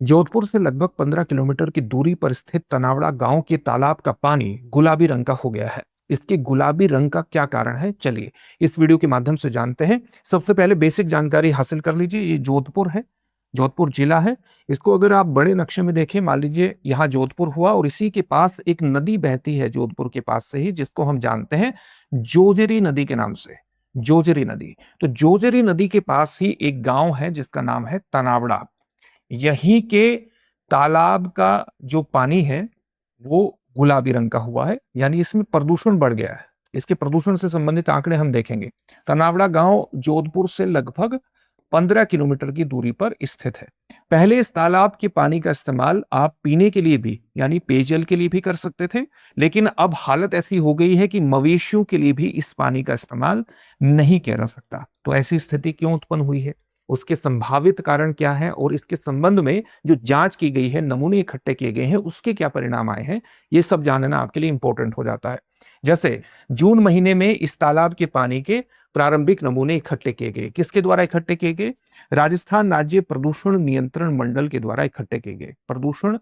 जोधपुर से लगभग 15 किलोमीटर की दूरी पर स्थित तनावड़ा गांव के तालाब का पानी गुलाबी रंग का हो गया है। इसके गुलाबी रंग का क्या कारण है, चलिए इस वीडियो के माध्यम से जानते हैं। सबसे पहले बेसिक जानकारी हासिल कर लीजिए। ये जोधपुर है, जोधपुर जिला है। इसको अगर आप बड़े नक्शे में देखें, मान लीजिए यहाँ जोधपुर हुआ और इसी के पास एक नदी बहती है जोधपुर के पास से ही, जिसको हम जानते हैं जोजरी नदी के नाम से, जोजरी नदी। तो जोजरी नदी के पास ही एक गांव है जिसका नाम है तनावड़ा। यहीं के तालाब का जो पानी है वो गुलाबी रंग का हुआ है, यानी इसमें प्रदूषण बढ़ गया है। इसके प्रदूषण से संबंधित आंकड़े हम देखेंगे। तनावड़ा गांव जोधपुर से लगभग 15 किलोमीटर की दूरी पर स्थित है। पहले इस तालाब के पानी का इस्तेमाल आप पीने के लिए भी, यानी पेयजल के लिए भी कर सकते थे, लेकिन अब हालत ऐसी हो गई है कि मवेशियों के लिए भी इस पानी का इस्तेमाल नहीं किया जा सकता। तो ऐसी स्थिति क्यों उत्पन्न हुई है, उसके संभावित कारण क्या है और इसके संबंध में जो जांच की गई है, नमूने इकट्ठे किए गए हैं, उसके क्या परिणाम आए हैं, ये सब जानना आपके लिए इंपॉर्टेंट हो जाता है। जैसे जून महीने में इस तालाब के पानी के प्रारंभिक नमूने इकट्ठे किए गए। किसके द्वारा इकट्ठे किए गए? राजस्थान राज्य प्रदूषण नियंत्रण मंडल के द्वारा इकट्ठे किए गए। प्रदूषण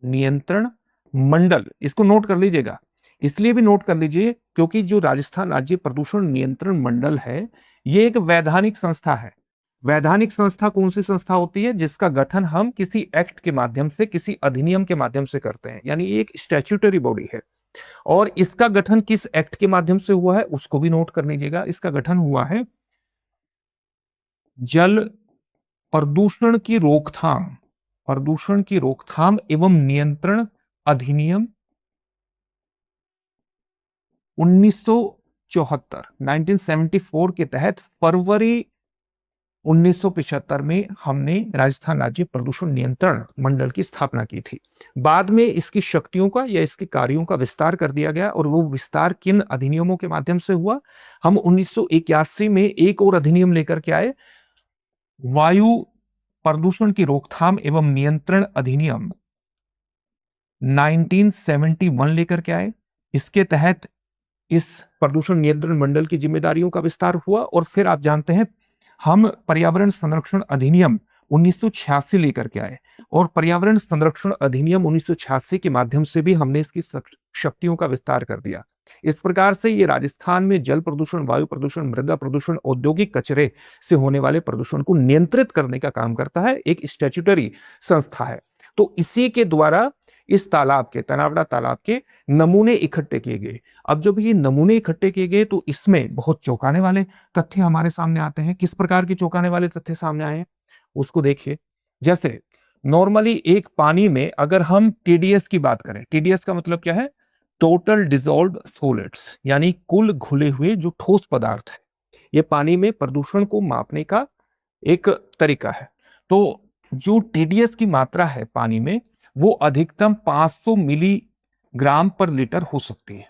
नियंत्रण मंडल, इसको नोट कर लीजिएगा। इसलिए भी नोट कर लीजिए क्योंकि जो राजस्थान राज्य प्रदूषण नियंत्रण मंडल है, ये एक वैधानिक संस्था है। वैधानिक संस्था कौन सी संस्था होती है? जिसका गठन हम किसी एक्ट के माध्यम से, किसी अधिनियम के माध्यम से करते हैं, यानी एक स्टैट्यूटरी बॉडी है। और इसका गठन किस एक्ट के माध्यम से हुआ है उसको भी नोट कर लीजिएगा। इसका गठन हुआ है जल प्रदूषण की रोकथाम, प्रदूषण की रोकथाम एवं नियंत्रण अधिनियम 1974, 1974 के तहत फरवरी 1975 में हमने राजस्थान राज्य प्रदूषण नियंत्रण मंडल की स्थापना की थी। बाद में इसकी शक्तियों का या इसके कार्यों का विस्तार कर दिया गया, और वो विस्तार किन अधिनियमों के माध्यम से हुआ? हम 1981 में एक और अधिनियम लेकर के आए, वायु प्रदूषण की रोकथाम एवं नियंत्रण अधिनियम 1971 लेकर के आए। इसके तहत इस प्रदूषण नियंत्रण मंडल की जिम्मेदारियों का विस्तार हुआ। और फिर आप जानते हैं हम पर्यावरण संरक्षण अधिनियम 1986 लेकर के आए, और पर्यावरण संरक्षण अधिनियम 1986 के माध्यम से भी हमने इसकी शक्तियों का विस्तार कर दिया। इस प्रकार से ये राजस्थान में जल प्रदूषण, वायु प्रदूषण, मृदा प्रदूषण, औद्योगिक कचरे से होने वाले प्रदूषण को नियंत्रित करने का काम करता है, एक स्टैट्यूटरी संस्था है। तो इसी के द्वारा इस तालाब के, तनावड़ा तालाब के नमूने इकट्ठे किए गए। अब जब ये नमूने इकट्ठे किए गए तो इसमें बहुत चौंकाने वाले तथ्य हमारे सामने आते हैं। किस प्रकार के चौंकाने वाले तथ्य सामने आए हैं उसको देखिए। जैसे नॉर्मली एक पानी में अगर हम टीडीएस की बात करें, टीडीएस का मतलब क्या है? टोटल डिसॉल्व्ड सॉलिड्स, यानी कुल घुले हुए जो ठोस पदार्थ है। ये पानी में प्रदूषण को मापने का एक तरीका है। तो जो टीडीएस की मात्रा है पानी में, वो अधिकतम 500 मिलीग्राम पर लीटर हो सकती है।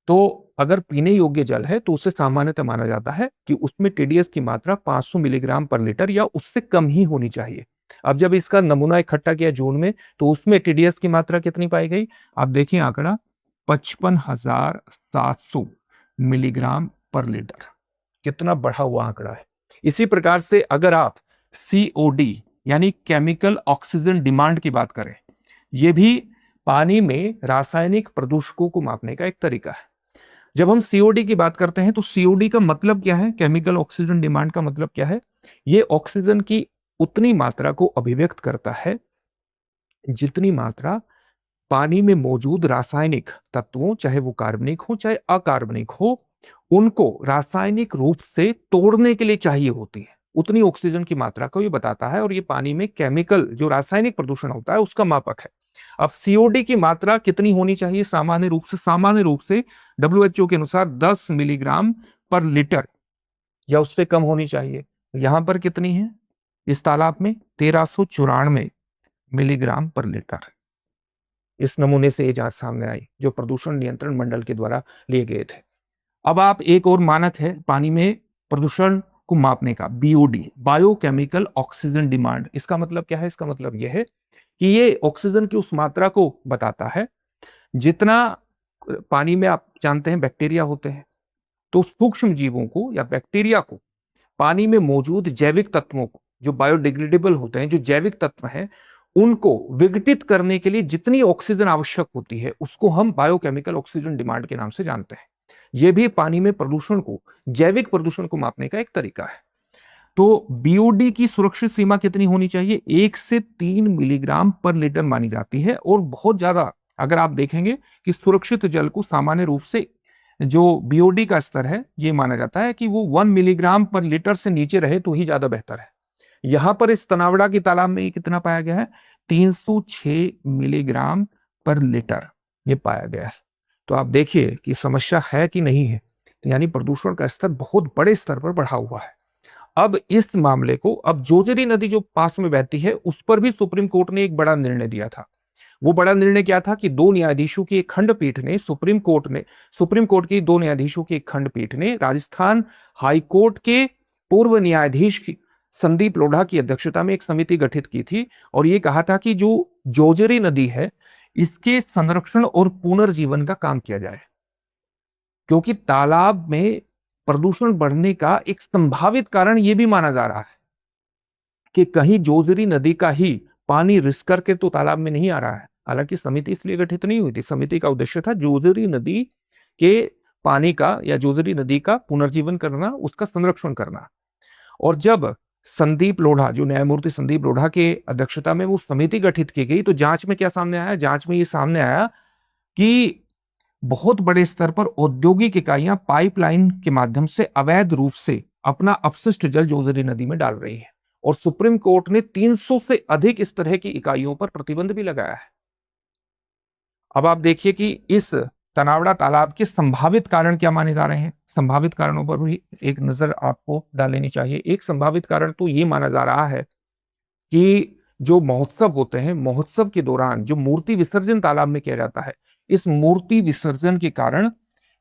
तो अगर पीने योग्य जल है तो उसे सामान्यतः माना जाता है कि उसमें टीडीएस की मात्रा 500 मिलीग्राम पर लीटर या उससे कम ही होनी चाहिए। अब जब इसका नमूना इकट्ठा किया जून में, तो उसमें टीडीएस की मात्रा कितनी पाई गई? आप देखिए आंकड़ा 55,700 मिलीग्राम पर लीटर। कितना बढ़ा हुआ आंकड़ा है। इसी प्रकार से अगर आप सीओडी यानी केमिकल ऑक्सीजन डिमांड की बात करें, यह भी पानी में रासायनिक प्रदूषकों को मापने का एक तरीका है। जब हम सीओडी की बात करते हैं तो सीओडी का मतलब क्या है? केमिकल ऑक्सीजन डिमांड का मतलब क्या है? यह ऑक्सीजन की उतनी मात्रा को अभिव्यक्त करता है जितनी मात्रा पानी में मौजूद रासायनिक तत्वों, चाहे वो कार्बनिक हो चाहे अकार्बनिक हो, उनको रासायनिक रूप से तोड़ने के लिए चाहिए होती है। उतनी ऑक्सीजन की मात्रा को ये बताता है, और ये पानी में केमिकल जो रासायनिक प्रदूषण होता है उसका मापक है। अब सीओडी की मात्रा कितनी होनी चाहिए? सामान्य रूप से डब्ल्यूएचओ के अनुसार 10 मिलीग्राम पर लीटर या उससे कम होनी चाहिए। यहां पर कितनी है इस तालाब में? 1394 मिलीग्राम पर लीटर। इस नमूने से ये जांच सामने आई जो प्रदूषण नियंत्रण मंडल के द्वारा लिए गए थे। अब आप एक और मानक है पानी में प्रदूषण को मापने का, बीओडी, बायोकेमिकल ऑक्सीजन डिमांड। इसका मतलब क्या है? इसका मतलब यह है कि ये ऑक्सीजन की उस मात्रा को बताता है जितना पानी में, आप जानते हैं बैक्टीरिया होते हैं, तो सूक्ष्म जीवों को या बैक्टीरिया को पानी में मौजूद जैविक तत्वों को, जो बायोडिग्रेडेबल होते हैं, जो जैविक तत्व हैं, उनको विघटित करने के लिए जितनी ऑक्सीजन आवश्यक होती है उसको हम बायोकेमिकल ऑक्सीजन डिमांड के नाम से जानते हैं। यह भी पानी में प्रदूषण को, जैविक प्रदूषण को मापने का एक तरीका है। तो बीओडी की सुरक्षित सीमा कितनी होनी चाहिए? 1 से 3 मिलीग्राम पर लीटर मानी जाती है। और बहुत ज्यादा अगर आप देखेंगे कि सुरक्षित जल को सामान्य रूप से जो बीओडी का स्तर है ये माना जाता है कि वो 1 मिलीग्राम पर लीटर से नीचे रहे तो ही ज्यादा बेहतर है। यहां पर इस तनावड़ा की तालाब में कितना पाया गया है? 306 मिलीग्राम पर लीटर ये पाया गया है। तो आप देखिए कि समस्या है कि नहीं है। यानी प्रदूषण का स्तर बहुत बड़े स्तर पर बढ़ा हुआ है। अब इस मामले को, अब जोजरी नदी जो पास में बहती है उस पर भी सुप्रीम कोर्ट ने एक बड़ा निर्णय दिया था। वो बड़ा निर्णय क्या था कि 2 न्यायाधीशों की एक खंडपीठ ने, सुप्रीम कोर्ट की 2 न्यायाधीशों की एक खंडपीठ ने राजस्थान हाई कोर्ट के पूर्व न्यायाधीश संदीप लोढ़ा की अध्यक्षता में एक समिति गठित की थी और ये कहा था कि जो जोजरी नदी है इसके संरक्षण और पुनर्जीवन का काम किया जाए, क्योंकि तालाब में प्रदूषण बढ़ने का एक संभावित कारण यह भी माना जा रहा है कि कहीं जोजरी नदी का ही पानी रिस करके तो तालाब में नहीं आ रहा है। हालांकि समिति इसलिए गठित नहीं हुई थी, समिति का उद्देश्य था जोजरी नदी के पानी का या जोजरी नदी का पुनर्जीवन करना, उसका संरक्षण करना। और जब संदीप लोढ़ा, जो न्यायमूर्ति संदीप लोढ़ा के अध्यक्षता में वो समिति गठित की गई, तो जांच में क्या सामने आया? जांच में ये सामने आया कि बहुत बड़े स्तर पर औद्योगिक इकाइयां पाइपलाइन के माध्यम से अवैध रूप से अपना अपशिष्ट जल जोजरी नदी में डाल रही है और सुप्रीम कोर्ट ने 300 से अधिक इस तरह की इकाइयों पर प्रतिबंध भी लगाया है। अब आप देखिए कि इस तनावड़ा तालाब के संभावित कारण क्या माने जा रहे हैं। संभावित कारणों पर भी एक नजर आपको डाल लेनी चाहिए। एक संभावित कारण तो ये माना जा रहा है कि जो महोत्सव होते हैं, महोत्सव के दौरान जो मूर्ति विसर्जन तालाब में किया जाता है, इस मूर्ति विसर्जन के कारण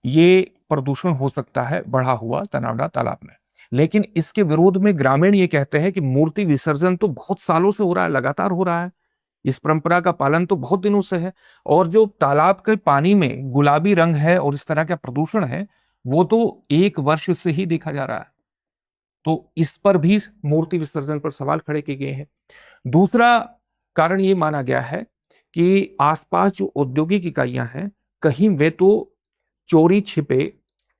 ये प्रदूषण हो सकता है बढ़ा हुआ तनावड़ा तालाब में। लेकिन इसके विरोध में ग्रामीण ये कहते हैं कि मूर्ति विसर्जन तो बहुत सालों से हो रहा है, लगातार हो रहा है, इस परंपरा का पालन तो बहुत दिनों से है, और जो तालाब के पानी में गुलाबी रंग है और इस तरह का प्रदूषण है वो तो 1 वर्ष से ही देखा जा रहा है। तो इस पर भी मूर्ति विसर्जन पर सवाल खड़े किए गए हैं। दूसरा कारण ये माना गया है कि आसपास जो औद्योगिक इकाइयां हैं, कहीं वे तो चोरी छिपे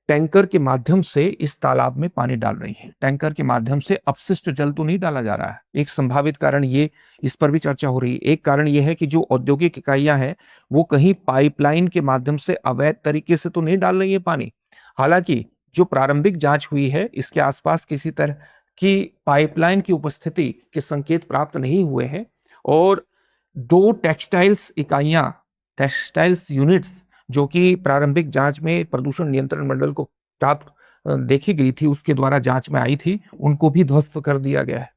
टैंकर के माध्यम से इस तालाब में पानी डाल रही हैं। टैंकर के माध्यम से अपशिष्ट जल तो नहीं डाला जा रहा है। एक संभावित कारण ये, इस पर भी चर्चा हो रही है। एक कारण ये है कि जो औद्योगिक इकाइयां हैं वो कहीं पाइपलाइन के माध्यम से अवैध तरीके से तो नहीं डाल रही है पानी। हालांकि जो प्रारंभिक जांच हुई है इसके आसपास किसी तरह की पाइपलाइन की उपस्थिति के संकेत प्राप्त नहीं हुए हैं और 2 टेक्सटाइल्स इकाइयां, टेक्सटाइल्स यूनिट्स जो कि प्रारंभिक जांच में प्रदूषण नियंत्रण मंडल को प्राप्त देखी गई थी, उसके द्वारा जांच में आई थी, उनको भी ध्वस्त कर दिया गया है।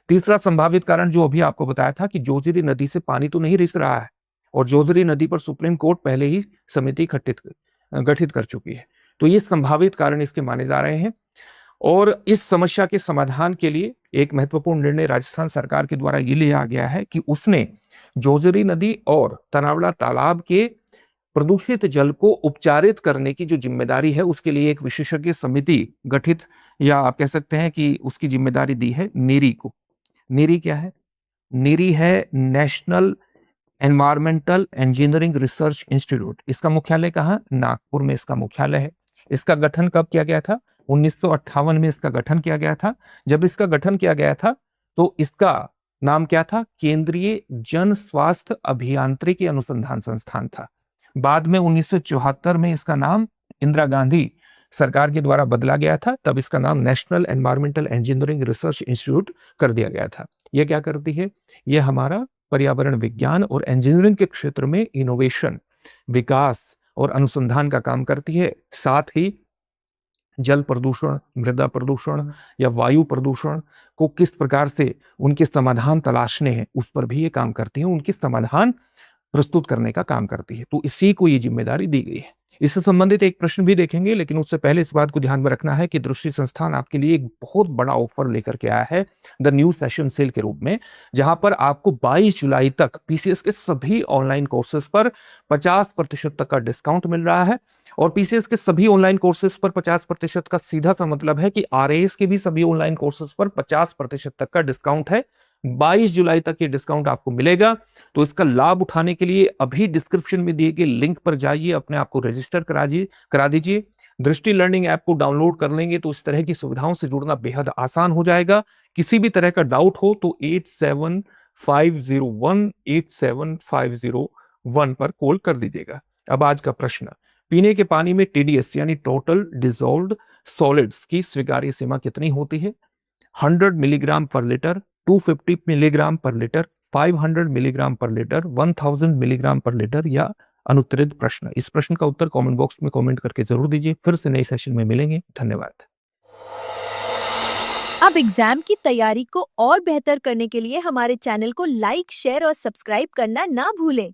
तीसरा संभावित कारण जो अभी आपको बताया था कि जोजरी नदी से पानी तो नहीं रिस रहा है और जोजरी नदी पर सुप्रीम कोर्ट पहले ही समिति गठित कर चुकी है। तो ये संभावित कारण इसके माने जा रहे हैं और इस समस्या के समाधान के लिए एक महत्वपूर्ण निर्णय राजस्थान सरकार के द्वारा ये लिया गया है कि उसने जोजरी नदी और तनावड़ा तालाब के प्रदूषित जल को उपचारित करने की जो जिम्मेदारी है उसके लिए एक विशेषज्ञ समिति गठित, या आप कह सकते हैं कि उसकी जिम्मेदारी दी है नीरी को। नीरी क्या है? नीरी है national environmental engineering research institute. इसका मुख्यालय कहाँ? नागपुर में इसका मुख्यालय है। इसका गठन कब किया गया था? 1958 में इसका गठन किया गया था। जब इसका गठन किया गया था तो इसका नाम क्या था? केंद्रीय जन स्वास्थ्य अभियांत्रिकी अनुसंधान संस्थान था। बाद में 1974 में इसका नाम इंदिरा गांधी सरकार के द्वारा बदला गया था, तब इसका नाम national environmental engineering research institute कर दिया गया था। यह क्या करती है? यह हमारा पर्यावरण विज्ञान और इंजीनियरिंग के क्षेत्र में इनोवेशन, विकास और अनुसंधान का काम करती है। साथ ही जल प्रदूषण, मृदा प्रदूषण या वायु प्रदूषण को किस प्रकार से उनके समाधान तलाशने हैं उस पर भी ये काम करती है, उनके समाधान प्रस्तुत करने का काम करती है। तो इसी को ये जिम्मेदारी दी गई है। इससे संबंधित एक प्रश्न भी देखेंगे, लेकिन उससे पहले इस बात को ध्यान में रखना है कि दृष्टि संस्थान आपके लिए एक बहुत बड़ा ऑफर लेकर के आया है द न्यू सेशन सेल के रूप में, जहां पर आपको 22 जुलाई तक पीसीएस के सभी ऑनलाइन कोर्सेज पर 50% तक का डिस्काउंट मिल रहा है। और पीसीएस के सभी ऑनलाइन कोर्सेज पर 50% का सीधा सा मतलब है कि आरएएस के भी सभी ऑनलाइन कोर्सेज पर 50% तक का डिस्काउंट है। 22 जुलाई तक ये डिस्काउंट आपको मिलेगा। तो इसका लाभ उठाने के लिए अभी डिस्क्रिप्शन में दिए गए लिंक पर जाइए, अपने आप को रजिस्टर करा दीजिए। दृष्टि लर्निंग ऐप को डाउनलोड कर लेंगे तो इस तरह की सुविधाओं से जुड़ना बेहद आसान हो जाएगा। किसी भी तरह का डाउट हो तो 8750187501 पर कॉल कर दीजिएगा। अब आज का प्रश्न, पीने के पानी में टीडीएस यानी टोटल डिसॉल्व्ड सॉलिड्स की स्वीकार्य सीमा कितनी होती है? 100 मिलीग्राम पर लीटर, 250 मिलीग्राम पर लीटर, 500 मिलीग्राम पर लीटर, 1000 मिलीग्राम पर लीटर या अनुत्तरित प्रश्न। इस प्रश्न का उत्तर कमेंट बॉक्स में कमेंट करके जरूर दीजिए। फिर से नए सेशन में मिलेंगे। धन्यवाद। अब एग्जाम की तैयारी को और बेहतर करने के लिए हमारे चैनल को लाइक, शेयर और सब्सक्राइब करना ना भूलें।